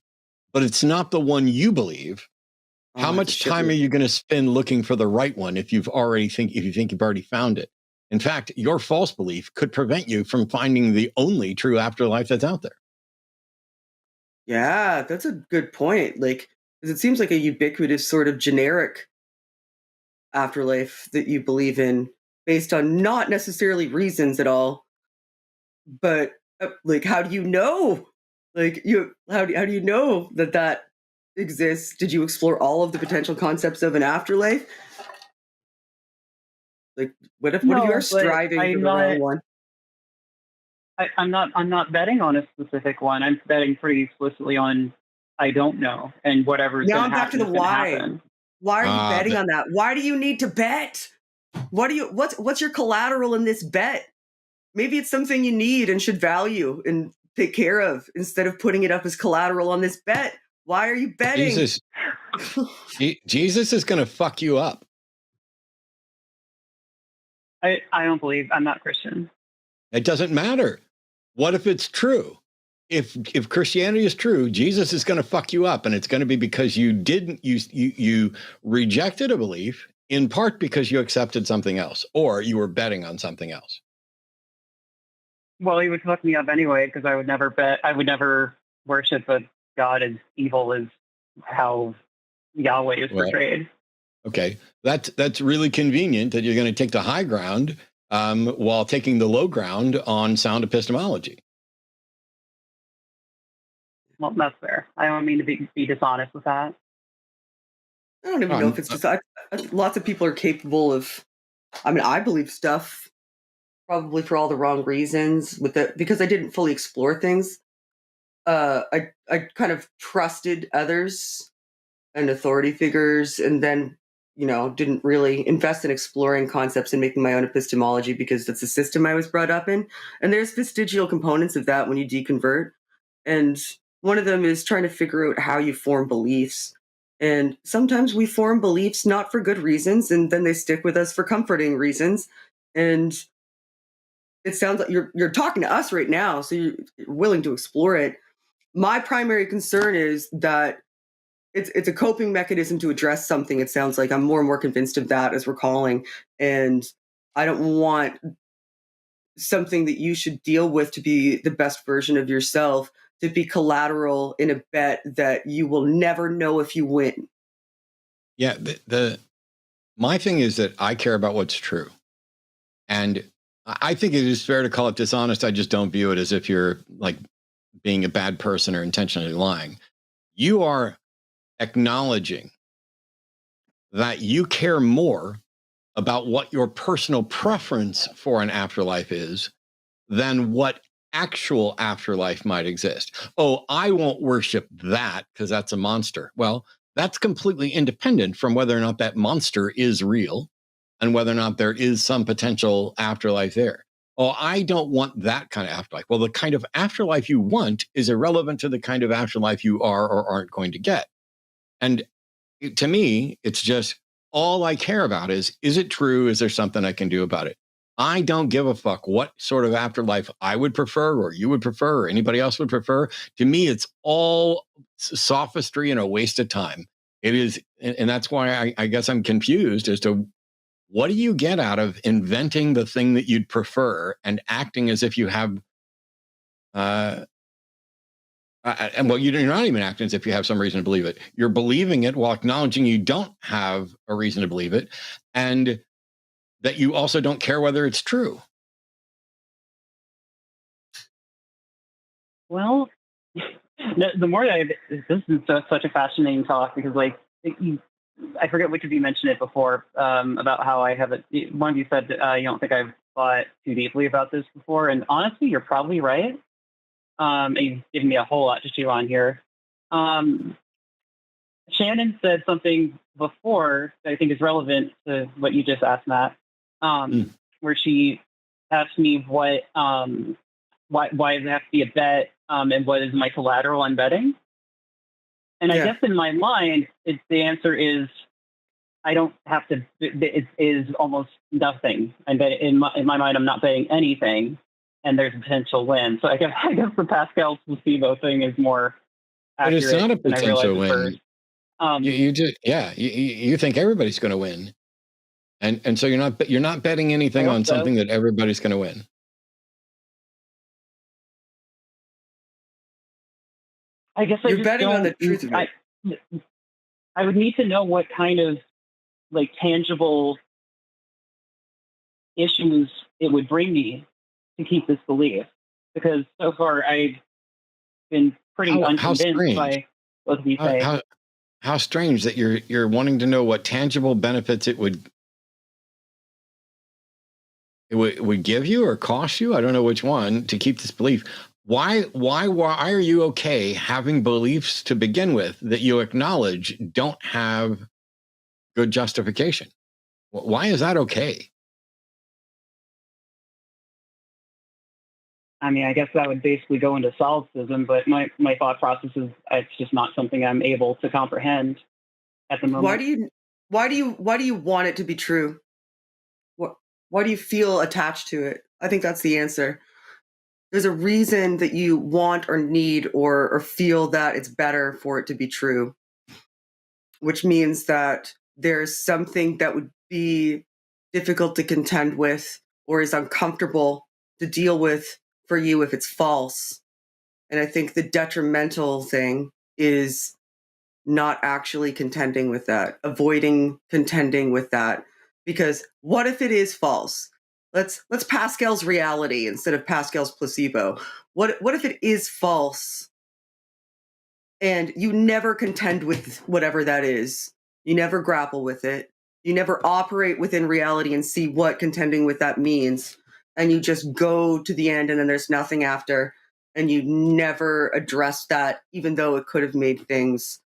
but it's not the one you believe. How much time are you going to spend looking for the right one if you think you've already found it? In fact, your false belief could prevent you from finding the only true afterlife that's out there. Yeah, that's a good point. Like, because it seems like a ubiquitous sort of generic afterlife that you believe in based on not necessarily reasons at all, but like, how do you know? Like, how do you know that exists? Did you explore all of the potential concepts of an afterlife? Like, what if you are striving for the wrong one? I'm not betting on a specific one. I'm betting pretty explicitly on I don't know, and whatever's going to happen. Now I'm back to the why. Happen. Why are you betting on that? Why do you need to bet? What's your collateral in this bet? Maybe it's something you need and should value and take care of instead of putting it up as collateral on this bet. Why are you betting? Jesus is going to fuck you up. I don't believe. I'm not Christian. It doesn't matter. What if it's true? If Christianity is true, Jesus is going to fuck you up, and it's going to be because you rejected a belief in part because you accepted something else, or you were betting on something else. Well, he would fuck me up anyway because I would never bet. I would never worship a God as evil as how Yahweh is portrayed. Okay, that's really convenient that you're going to take the high ground while taking the low ground on sound epistemology. Well, that's fair. I don't mean to be dishonest with that. I don't even know if it's just lots of people are capable of. I mean, I believe stuff probably for all the wrong reasons because I didn't fully explore things. I kind of trusted others and authority figures, and then didn't really invest in exploring concepts and making my own epistemology because that's the system I was brought up in. And there's vestigial components of that when you deconvert, and one of them is trying to figure out how you form beliefs. And sometimes we form beliefs not for good reasons, and then they stick with us for comforting reasons. And it sounds like you're talking to us right now, so you're willing to explore it. My primary concern is that it's a coping mechanism to address something. It sounds like I'm more and more convinced of that as we're calling, and I don't want something that you should deal with to be the best version of yourself to be collateral in a bet that you will never know if you win. Yeah, my thing is that I care about what's true, and I think it is fair to call it dishonest. I just don't view it as if you're like being a bad person or intentionally lying. You are acknowledging that you care more about what your personal preference for an afterlife is than what actual afterlife might exist. Oh, I won't worship that because that's a monster. Well, that's completely independent from whether or not that monster is real and whether or not there is some potential afterlife there. Oh, I don't want that kind of afterlife. Well, the kind of afterlife you want is irrelevant to the kind of afterlife you are or aren't going to get. And to me, it's just all I care about is it true? Is there something I can do about it? I don't give a fuck what sort of afterlife I would prefer or you would prefer or anybody else would prefer. To me, it's all sophistry and a waste of time. It is. And that's why I guess I'm confused as to what do you get out of inventing the thing that you'd prefer and acting as if you have and well, you're not even acting as if you have some reason to believe it. You're believing it while acknowledging you don't have a reason to believe it, and that you also don't care whether it's true. Well, the more that this is such a fascinating talk because, like, I forget which of you mentioned it before about how I have it. One of you said you don't think I've thought too deeply about this before, and honestly, you're probably right. And you've given me a whole lot to chew on here. Shannon said something before that I think is relevant to what you just asked, Matt, where she asked me why does it have to be a bet, and what is my collateral on betting? And I guess in my mind, the answer is I don't have to. It is almost nothing. And in my mind, I'm not betting anything, and there's a potential win. So I guess the Pascal's placebo thing is more accurate. But it's not a than potential win. First. You think everybody's going to win, and so you're not betting anything on something that everybody's going to win. I guess you're betting on the truth of it. I would need to know what kind of like tangible issues it would bring me to keep this belief, because so far I've been pretty unconvinced by both of you say. How strange that you're wanting to know what tangible benefits it would give you or cost you. I don't know which one to keep this belief. Why are you okay having beliefs to begin with that you acknowledge don't have good justification? Why is that okay? I mean, I guess that would basically go into solipsism, but my thought process is it's just not something I'm able to comprehend at the moment. Why do you want it to be true? Why do you feel attached to it? I think that's the answer. There's a reason that you want or need or feel that it's better for it to be true, which means that there's something that would be difficult to contend with or is uncomfortable to deal with for you if it's false. And I think the detrimental thing is not actually contending with that, avoiding contending with that. Because what if it is false? Let's Pascal's reality instead of Pascal's placebo. What if it is false and you never contend with whatever that is? You never grapple with it. You never operate within reality and see what contending with that means. And you just go to the end and then there's nothing after. And you never address that, even though it could have made things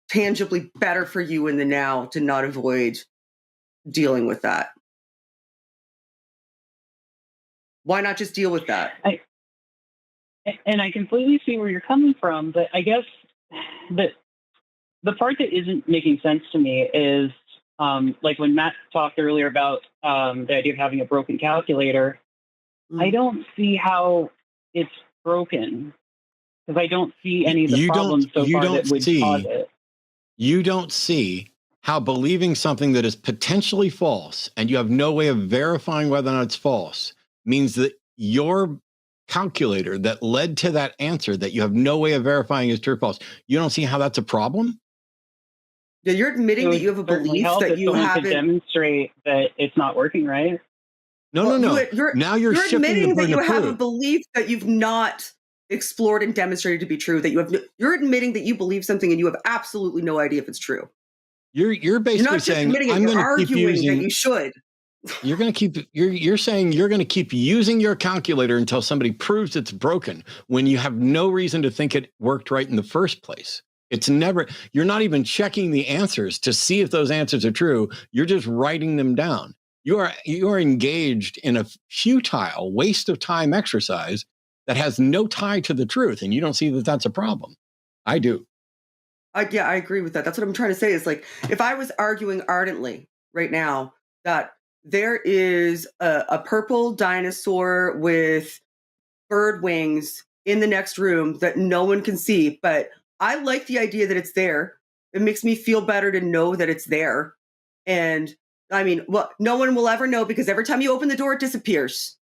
tangibly better for you in the now to not avoid dealing with that. Why not just deal with that? And I completely see where you're coming from, but I guess that the part that isn't making sense to me is like when Matt talked earlier about the idea of having a broken calculator. I don't see how it's broken because I don't see any of the problems so far that would cause it. You don't see how believing something that is potentially false and you have no way of verifying whether or not it's false means that your calculator that led to that answer that you have no way of verifying is true or false. You don't see how that's a problem? Yeah, you're admitting that you have a belief that you haven't to demonstrate that it's not working, right? No. Now you're admitting that you have a belief that you've not explored and demonstrated to be true. That you're admitting that you believe something and you have absolutely no idea if it's true. You're basically saying I'm going to keep using that you should. You're going to keep. You're saying you're going to keep using your calculator until somebody proves it's broken when you have no reason to think it worked right in the first place. It's never. You're not even checking the answers to see if those answers are true. You're just writing them down. You are engaged in a futile waste of time exercise that has no tie to the truth, and you don't see that that's a problem. I do. Yeah, I agree with that. That's what I'm trying to say. Is like if I was arguing ardently right now that there is a purple dinosaur with bird wings in the next room that no one can see, but I like the idea that it's there. It makes me feel better to know that it's there. And I mean, well, no one will ever know because every time you open the door, it disappears.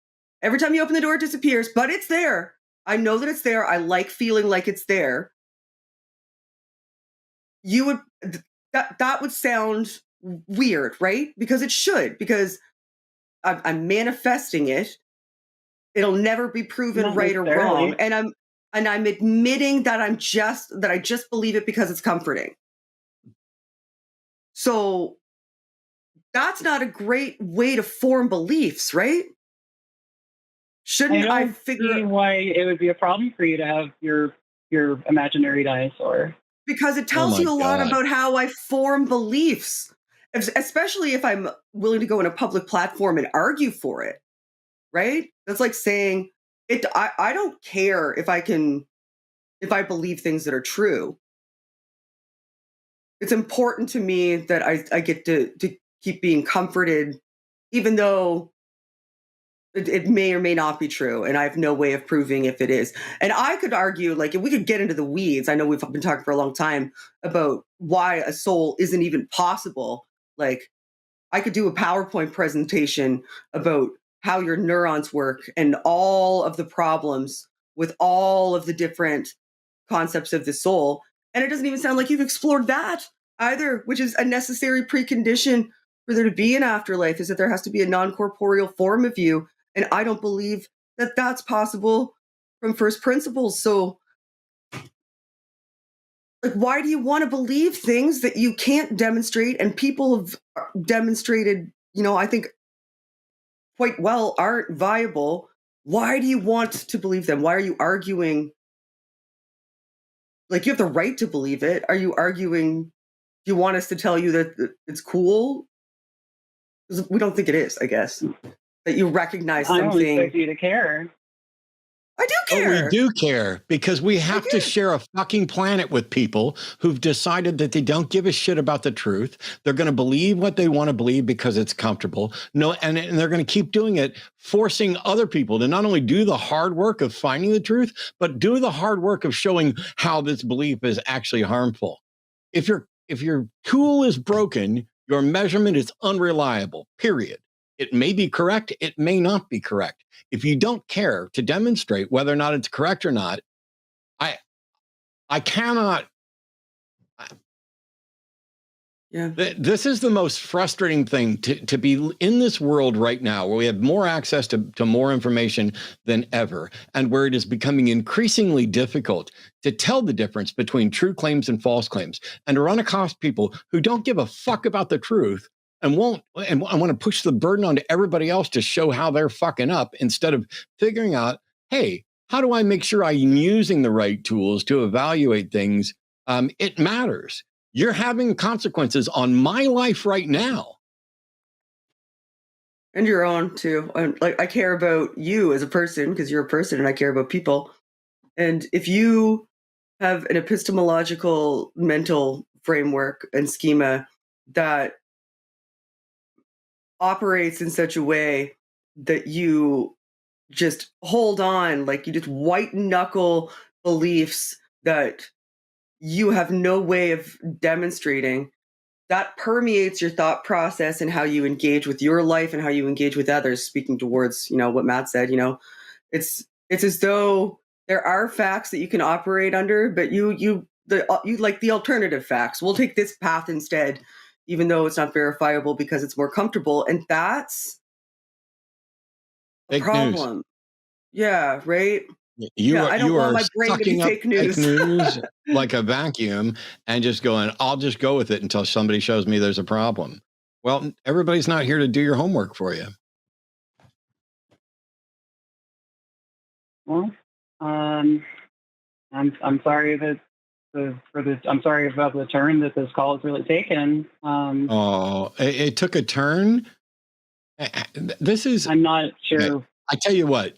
Every time you open the door, it disappears, but it's there. I know that it's there. I like feeling like it's there. You would, that would sound weird, right? Because it should, because I'm manifesting it. It'll never be proven right or wrong. And I'm admitting that I just believe it because it's comforting. So that's not a great way to form beliefs, right? Shouldn't I figure out why it would be a problem for you to have your imaginary dinosaur? Because it tells you a lot about how I form beliefs, especially if I'm willing to go on a public platform and argue for it, right? That's like saying it. I don't care if I believe things that are true. It's important to me that I get to keep being comforted, even though it may or may not be true, and I have no way of proving if it is. And I could argue, like, if we could get into the weeds, I know we've been talking for a long time about why a soul isn't even possible. Like, I could do a PowerPoint presentation about how your neurons work and all of the problems with all of the different concepts of the soul. And it doesn't even sound like you've explored that either, which is a necessary precondition for there to be an afterlife, is that there has to be a non-corporeal form of you. And I don't believe that that's possible from first principles. So, like, why do you want to believe things that you can't demonstrate and people have demonstrated, I think quite well aren't viable? Why do you want to believe them? Why are you arguing? Like, you have the right to believe it. Are you arguing? Do you want us to tell you that it's cool? Because we don't think it is, I guess. That you recognize something. I don't expect you to care. I do care. Oh, we do care because we have to share a fucking planet with people who've decided that they don't give a shit about the truth. They're going to believe what they want to believe because it's comfortable. No, and they're going to keep doing it, forcing other people to not only do the hard work of finding the truth, but do the hard work of showing how this belief is actually harmful. If your tool is broken, your measurement is unreliable, period. It may be correct. It may not be correct. If you don't care to demonstrate whether or not it's correct or not, I cannot. Yeah. This is the most frustrating thing to be in this world right now where we have more access to more information than ever, and where it is becoming increasingly difficult to tell the difference between true claims and false claims, and to run across people who don't give a fuck about the truth and want to push the burden onto everybody else to show how they're fucking up, instead of figuring out, hey, how do I make sure I'm using the right tools to evaluate things? It matters. You're having consequences on my life right now. And your own too. And like, I care about you as a person because you're a person, and I care about people. And if you have an epistemological mental framework and schema that operates in such a way that you just hold on, like you just white knuckle beliefs that you have no way of demonstrating, that permeates your thought process and how you engage with your life and how you engage with others. Speaking towards, what Matt said, it's as though there are facts that you can operate under, but you like the alternative facts. We'll take this path instead, even though it's not verifiable because it's more comfortable. And that's a Fake problem. news. Yeah, right. I don't want my brain to be fake news. Like a vacuum, and just going, I'll just go with it until somebody shows me there's a problem. Well, everybody's not here to do your homework for you. Well, I'm sorry that I'm sorry about the turn that this call has really taken. It took a turn. This is. I'm not sure. Okay. I tell you what,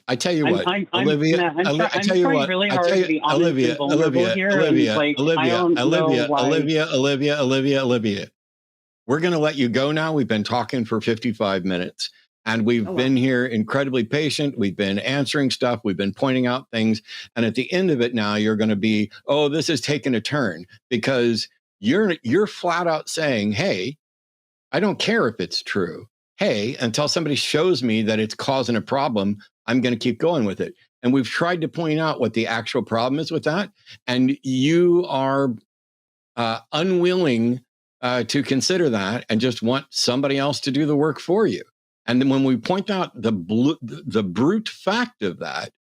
Olivia. I'm trying really hard to be honest and vulnerable here. Olivia. We're going to let you go now. We've been talking for 55 minutes, and we've been here incredibly patient. We've been answering stuff. We've been pointing out things. And at the end of it now, you're going to be, this is taking a turn, because you're flat out saying, hey, I don't care if it's true. Hey, until somebody shows me that it's causing a problem, I'm going to keep going with it. And we've tried to point out what the actual problem is with that. And you are unwilling to consider that and just want somebody else to do the work for you. And then when we point out the brute fact of that,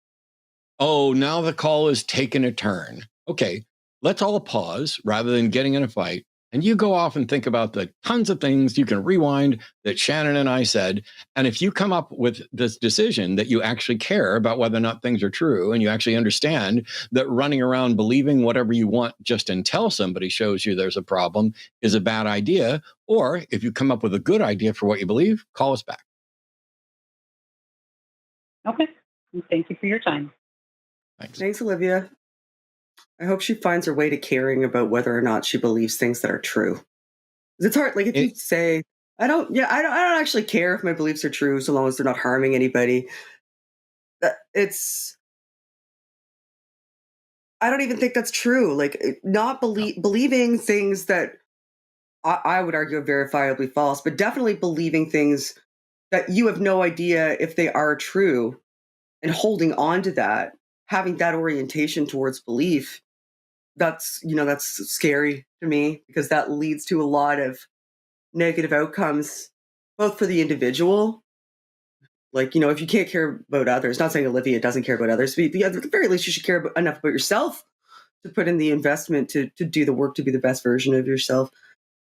now the call is taking a turn. Okay, let's all pause rather than getting in a fight. And you go off and think about the tons of things you can rewind that Shannon and I said. And if you come up with this decision that you actually care about whether or not things are true, and you actually understand that running around believing whatever you want just until somebody shows you there's a problem is a bad idea, or if you come up with a good idea for what you believe, call us back. Okay. Thank you for your time. Thanks, Olivia. I hope she finds her way to caring about whether or not she believes things that are true. It's hard. Like if you say, I don't actually care if my beliefs are true, so long as they're not harming anybody. I don't even think that's true. Like not believing things that I would argue are verifiably false, but definitely believing things that you have no idea if they are true, and holding on to that, having that orientation towards belief. That's scary to me, because that leads to a lot of negative outcomes, both for the individual. Like, if you can't care about others, not saying Olivia doesn't care about others, but at the very least, you should care enough about yourself to put in the investment to do the work to be the best version of yourself.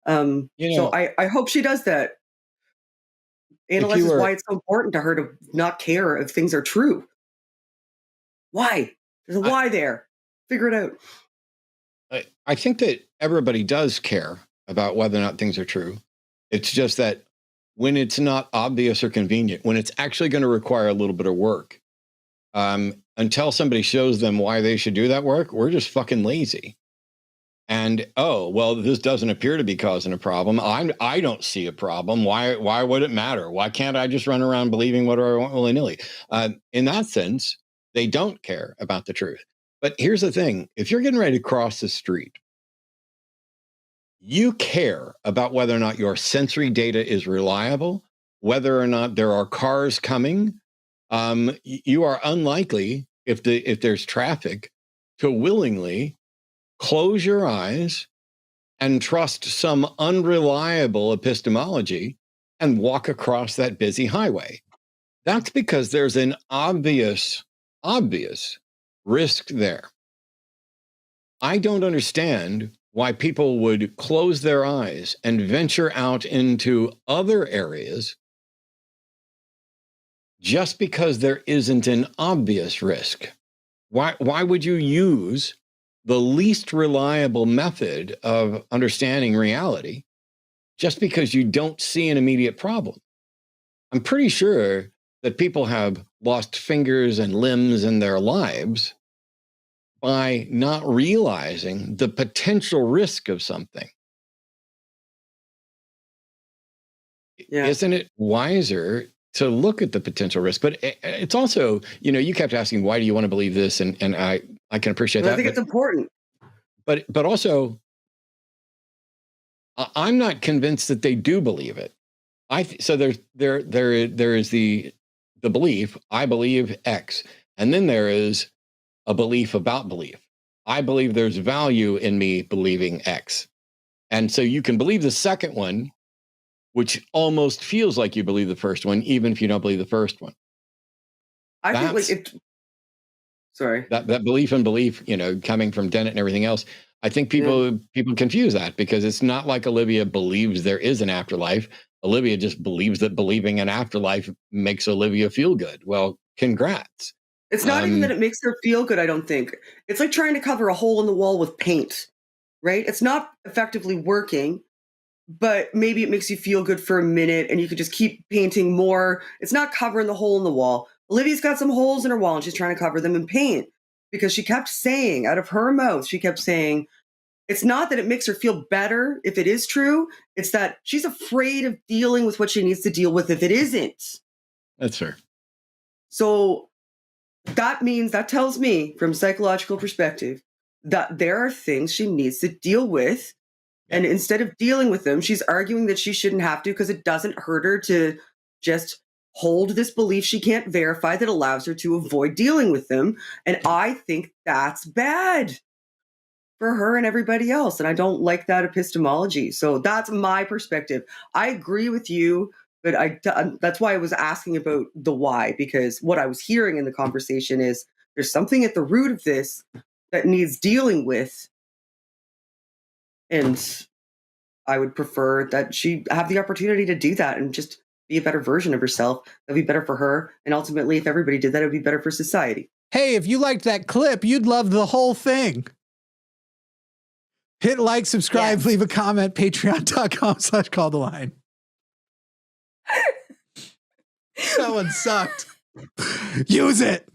So I hope she does that. Analyzes why it's so important to her to not care if things are true. Why? There's a why there. Figure it out. I think that everybody does care about whether or not things are true. It's just that when it's not obvious or convenient, when it's actually going to require a little bit of work, until somebody shows them why they should do that work, we're just fucking lazy. And, this doesn't appear to be causing a problem. I don't see a problem. Why would it matter? Why can't I just run around believing whatever I want willy-nilly? In that sense, they don't care about the truth. But here's the thing. If you're getting ready to cross the street, you care about whether or not your sensory data is reliable, whether or not there are cars coming. You are unlikely, if there's traffic, to willingly close your eyes and trust some unreliable epistemology and walk across that busy highway. That's because there's an obvious risk there. I don't understand why people would close their eyes and venture out into other areas just because there isn't an obvious risk. Why would you use the least reliable method of understanding reality just because you don't see an immediate problem? I'm pretty sure that people have lost fingers and limbs in their lives by not realizing the potential risk of something. Yeah. Isn't it wiser to look at the potential risk? But it's also, you kept asking, why do you want to believe this? And I can appreciate that. I think it's important. But also, I'm not convinced that they do believe it. So there is the belief, I believe X, and then there is a belief about belief. I believe there's value in me believing X. And so you can believe the second one, which almost feels like you believe the first one, even if you don't believe the first one. I think like it. Sorry. That belief in belief, coming from Dennett and everything else. I think people confuse that because it's not like Olivia believes there is an afterlife. Olivia just believes that believing an afterlife makes Olivia feel good. Well, congrats. It's not even that it makes her feel good, I don't think. It's like trying to cover a hole in the wall with paint, right? It's not effectively working, but maybe it makes you feel good for a minute and you could just keep painting more. It's not covering the hole in the wall. Olivia's got some holes in her wall and she's trying to cover them in paint because she kept saying, out of her mouth, she kept saying, it's not that it makes her feel better if it is true. It's that she's afraid of dealing with what she needs to deal with if it isn't. That's fair. So that tells me from a psychological perspective that there are things she needs to deal with. And instead of dealing with them, she's arguing that she shouldn't have to because it doesn't hurt her to just hold this belief she can't verify that allows her to avoid dealing with them. And I think that's bad for her and everybody else. And I don't like that epistemology. So that's my perspective. I agree with you, but that's why I was asking about the why, because what I was hearing in the conversation is there's something at the root of this that needs dealing with. And I would prefer that she have the opportunity to do that and just be a better version of herself. That'd be better for her. And ultimately, if everybody did that, it would be better for society. Hey, if you liked that clip, you'd love the whole thing. Hit like, subscribe, leave a comment, patreon.com/calltheline. That one sucked. Use it.